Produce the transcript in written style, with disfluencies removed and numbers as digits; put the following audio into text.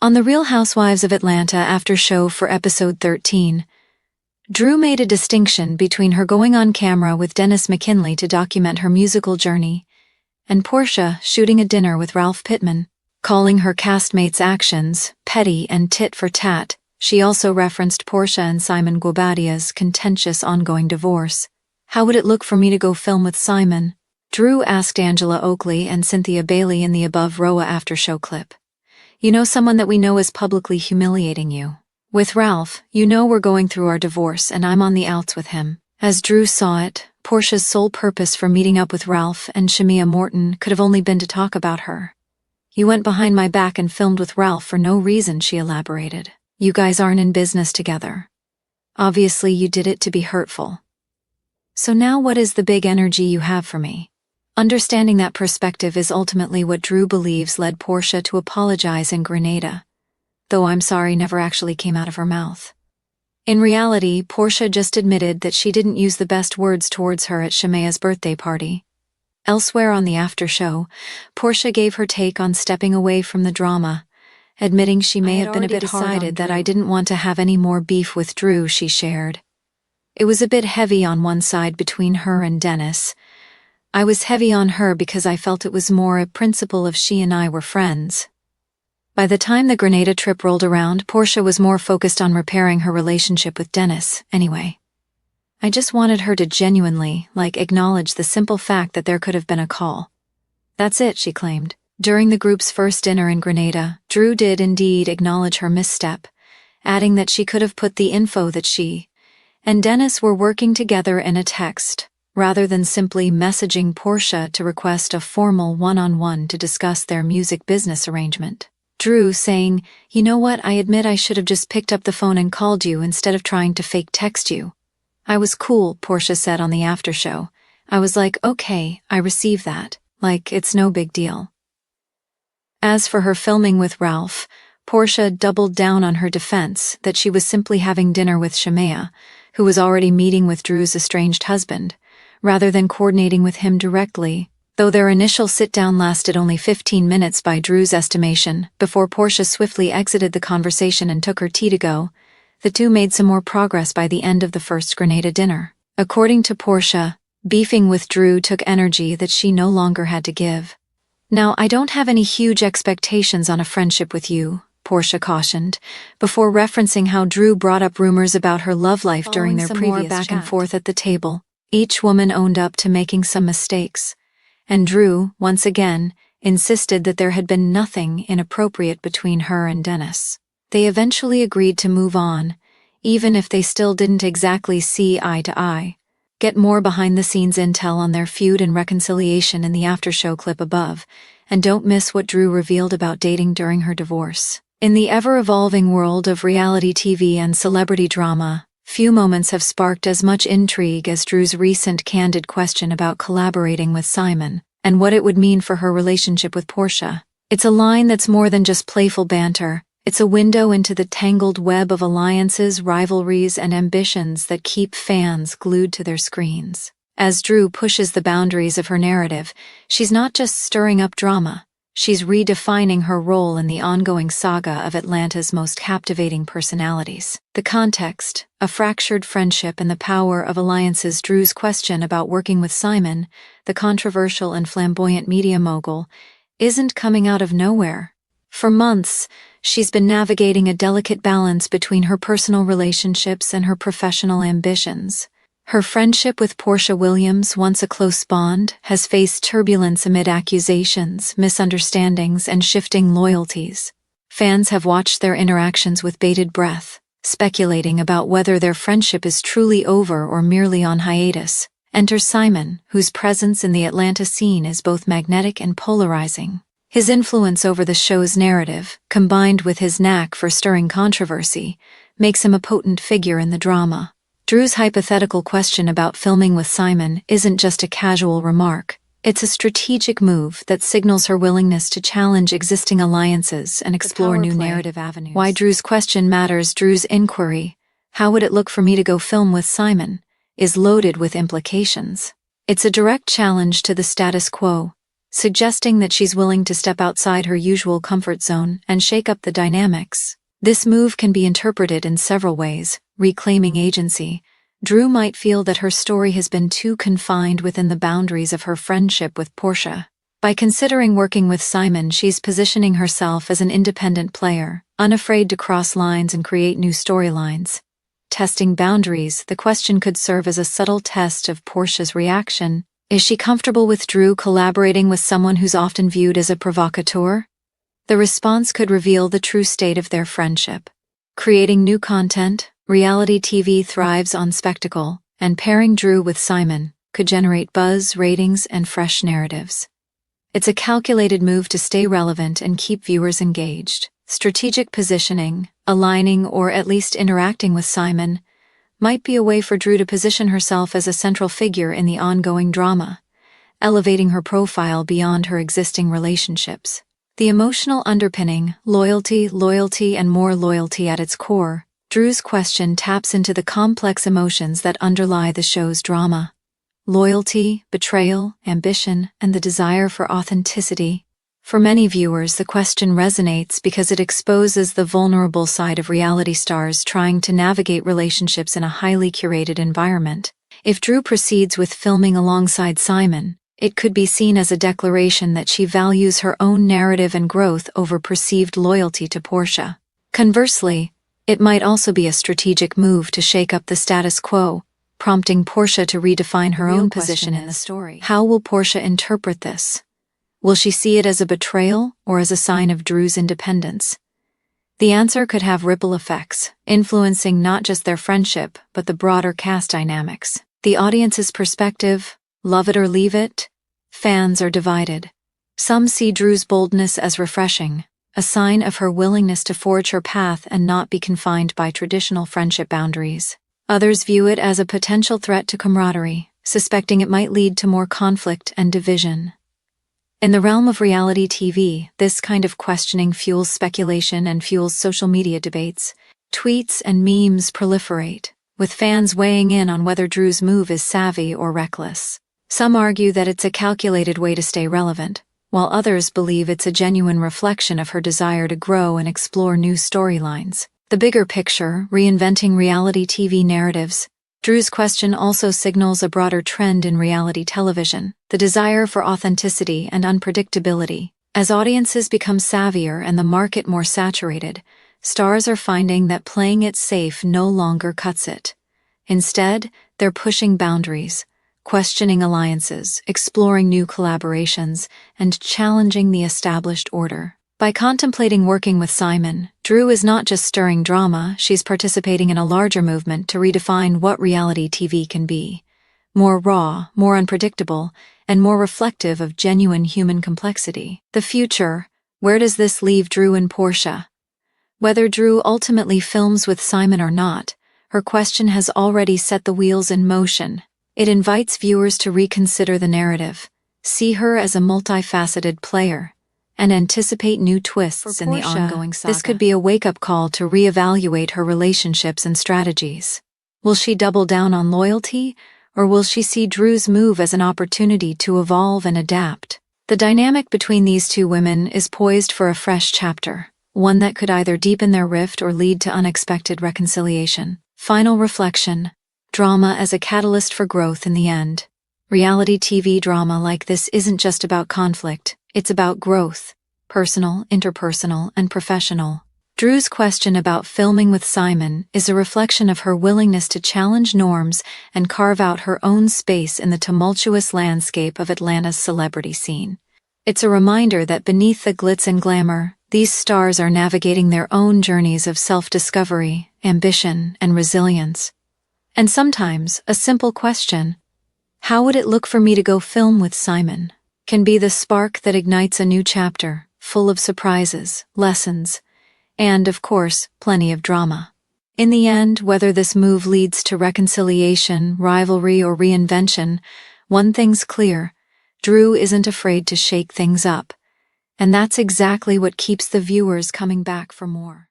On the Real Housewives of Atlanta after show for episode 13, Drew made a distinction between her going on camera with Dennis McKinley to document her musical journey and Porsha shooting a dinner with Ralph Pittman. Calling her castmates' actions petty and tit for tat, she also referenced Porsha and Simon Guobadia's contentious ongoing divorce. How would it look for me to go film with Simon? Drew asked Angela Oakley and Cynthia Bailey in the above RHOA after-show clip. You know someone that we know is publicly humiliating you. With Ralph, you know we're going through our divorce and I'm on the outs with him. As Drew saw it, Porsha's sole purpose for meeting up with Ralph and Shamea Morton could have only been to talk about her. You went behind my back and filmed with Ralph for no reason, she elaborated. You guys aren't in business together. Obviously you did it to be hurtful. So now what is the big energy you have for me? Understanding that perspective is ultimately what Drew believes led Porsha to apologize in Grenada, though I'm sorry never actually came out of her mouth. In reality, Porsha just admitted that she didn't use the best words towards her at Shamea's birthday party. Elsewhere on the after show, Porsha gave her take on stepping away from the drama, admitting she may have been a bit decided that I didn't want to have any more beef with Drew, she shared. It was a bit heavy on one side between her and Dennis. I was heavy on her because I felt it was more a principle of she and I were friends. By the time the Grenada trip rolled around, Porsha was more focused on repairing her relationship with Dennis, anyway. I just wanted her to genuinely, acknowledge the simple fact that there could have been a call. That's it, she claimed. During the group's first dinner in Grenada, Drew did indeed acknowledge her misstep, adding that she could have put the info that she and Dennis were working together in a text, rather than simply messaging Porsha to request a formal one-on-one to discuss their music business arrangement. Drew saying, you know what, I admit I should have just picked up the phone and called you instead of trying to fake text you. I was cool, Porsha said on the after show. I was like, okay, I receive that. It's no big deal. As for her filming with Ralph, Porsha doubled down on her defense that she was simply having dinner with Shamea, who was already meeting with Drew's estranged husband, rather than coordinating with him directly, though their initial sit-down lasted only 15 minutes by Drew's estimation. Before Porsha swiftly exited the conversation and took her tea to go, the two made some more progress by the end of the first Grenada dinner. According to Porsha, beefing with Drew took energy that she no longer had to give. Now, I don't have any huge expectations on a friendship with you, Porsha cautioned, before referencing how Drew brought up rumors about her love life during their previous back and forth at the table. Each woman owned up to making some mistakes, and Drew, once again, insisted that there had been nothing inappropriate between her and Dennis. They eventually agreed to move on, even if they still didn't exactly see eye to eye. Get more behind-the-scenes intel on their feud and reconciliation in the after-show clip above, and don't miss what Drew revealed about dating during her divorce. In the ever-evolving world of reality TV and celebrity drama, few moments have sparked as much intrigue as Drew's recent candid question about collaborating with Simon, and what it would mean for her relationship with Porsha. It's a line that's more than just playful banter. It's a window into the tangled web of alliances, rivalries, and ambitions that keep fans glued to their screens. As Drew pushes the boundaries of her narrative, she's not just stirring up drama. She's redefining her role in the ongoing saga of Atlanta's most captivating personalities. The context, a fractured friendship and the power of alliances. Drew's question about working with Simon, the controversial and flamboyant media mogul, isn't coming out of nowhere. For months, she's been navigating a delicate balance between her personal relationships and her professional ambitions. Her friendship with Porsha Williams, once a close bond, has faced turbulence amid accusations, misunderstandings, and shifting loyalties. Fans have watched their interactions with bated breath, speculating about whether their friendship is truly over or merely on hiatus. Enter Simon, whose presence in the Atlanta scene is both magnetic and polarizing. His influence over the show's narrative, combined with his knack for stirring controversy, makes him a potent figure in the drama. Drew's hypothetical question about filming with Simon isn't just a casual remark. It's a strategic move that signals her willingness to challenge existing alliances and explore new narrative avenues. Why Drew's question matters. Drew's inquiry, how would it look for me to go film with Simon, is loaded with implications. It's a direct challenge to the status quo, suggesting that she's willing to step outside her usual comfort zone and shake up the dynamics. This move can be interpreted in several ways. Reclaiming agency. Drew might feel that her story has been too confined within the boundaries of her friendship with Porsha. By considering working with Simon, she's positioning herself as an independent player, unafraid to cross lines and create new storylines. Testing boundaries, the question could serve as a subtle test of Porsha's reaction. Is she comfortable with Drew collaborating with someone who's often viewed as a provocateur? The response could reveal the true state of their friendship. Creating new content, reality TV thrives on spectacle, and pairing Drew with Simon could generate buzz, ratings, and fresh narratives. It's a calculated move to stay relevant and keep viewers engaged. Strategic positioning, aligning or at least interacting with Simon, might be a way for Drew to position herself as a central figure in the ongoing drama, elevating her profile beyond her existing relationships. The emotional underpinning, loyalty, and more loyalty at its core, Drew's question taps into the complex emotions that underlie the show's drama. Loyalty, betrayal, ambition, and the desire for authenticity. For many viewers, the question resonates because it exposes the vulnerable side of reality stars trying to navigate relationships in a highly curated environment. If Drew proceeds with filming alongside Simon, it could be seen as a declaration that she values her own narrative and growth over perceived loyalty to Porsha. Conversely, it might also be a strategic move to shake up the status quo, prompting Porsha to redefine her own position in the story. How will Porsha interpret this? Will she see it as a betrayal or as a sign of Drew's independence? The answer could have ripple effects, influencing not just their friendship, but the broader cast dynamics. The audience's perspective, love it or leave it, fans are divided. Some see Drew's boldness as refreshing, a sign of her willingness to forge her path and not be confined by traditional friendship boundaries. Others view it as a potential threat to camaraderie, suspecting it might lead to more conflict and division. In the realm of reality TV, this kind of questioning fuels speculation and fuels social media debates. Tweets and memes proliferate, with fans weighing in on whether Drew's move is savvy or reckless. Some argue that it's a calculated way to stay relevant, while others believe it's a genuine reflection of her desire to grow and explore new storylines. The bigger picture, reinventing reality TV narratives. Drew's question also signals a broader trend in reality television, the desire for authenticity and unpredictability. As audiences become savvier and the market more saturated, stars are finding that playing it safe no longer cuts it. Instead, they're pushing boundaries, questioning alliances, exploring new collaborations, and challenging the established order. By contemplating working with Simon, Drew is not just stirring drama, she's participating in a larger movement to redefine what reality TV can be. More raw, more unpredictable, and more reflective of genuine human complexity. The future, where does this leave Drew and Porsha? Whether Drew ultimately films with Simon or not, her question has already set the wheels in motion. It invites viewers to reconsider the narrative, see her as a multifaceted player, and anticipate new twists in the ongoing saga. This could be a wake-up call to reevaluate her relationships and strategies. Will she double down on loyalty, or will she see Drew's move as an opportunity to evolve and adapt? The dynamic between these two women is poised for a fresh chapter, one that could either deepen their rift or lead to unexpected reconciliation. Final reflection: drama as a catalyst for growth in the end. Reality TV drama like this isn't just about conflict, it's about growth, personal, interpersonal, and professional. Drew's question about filming with Simon is a reflection of her willingness to challenge norms and carve out her own space in the tumultuous landscape of Atlanta's celebrity scene. It's a reminder that beneath the glitz and glamour, these stars are navigating their own journeys of self-discovery, ambition, and resilience. And sometimes, a simple question, how would it look for me to go film with Simon, can be the spark that ignites a new chapter, full of surprises, lessons, and, of course, plenty of drama. In the end, whether this move leads to reconciliation, rivalry, or reinvention, one thing's clear: Drew isn't afraid to shake things up. And that's exactly what keeps the viewers coming back for more.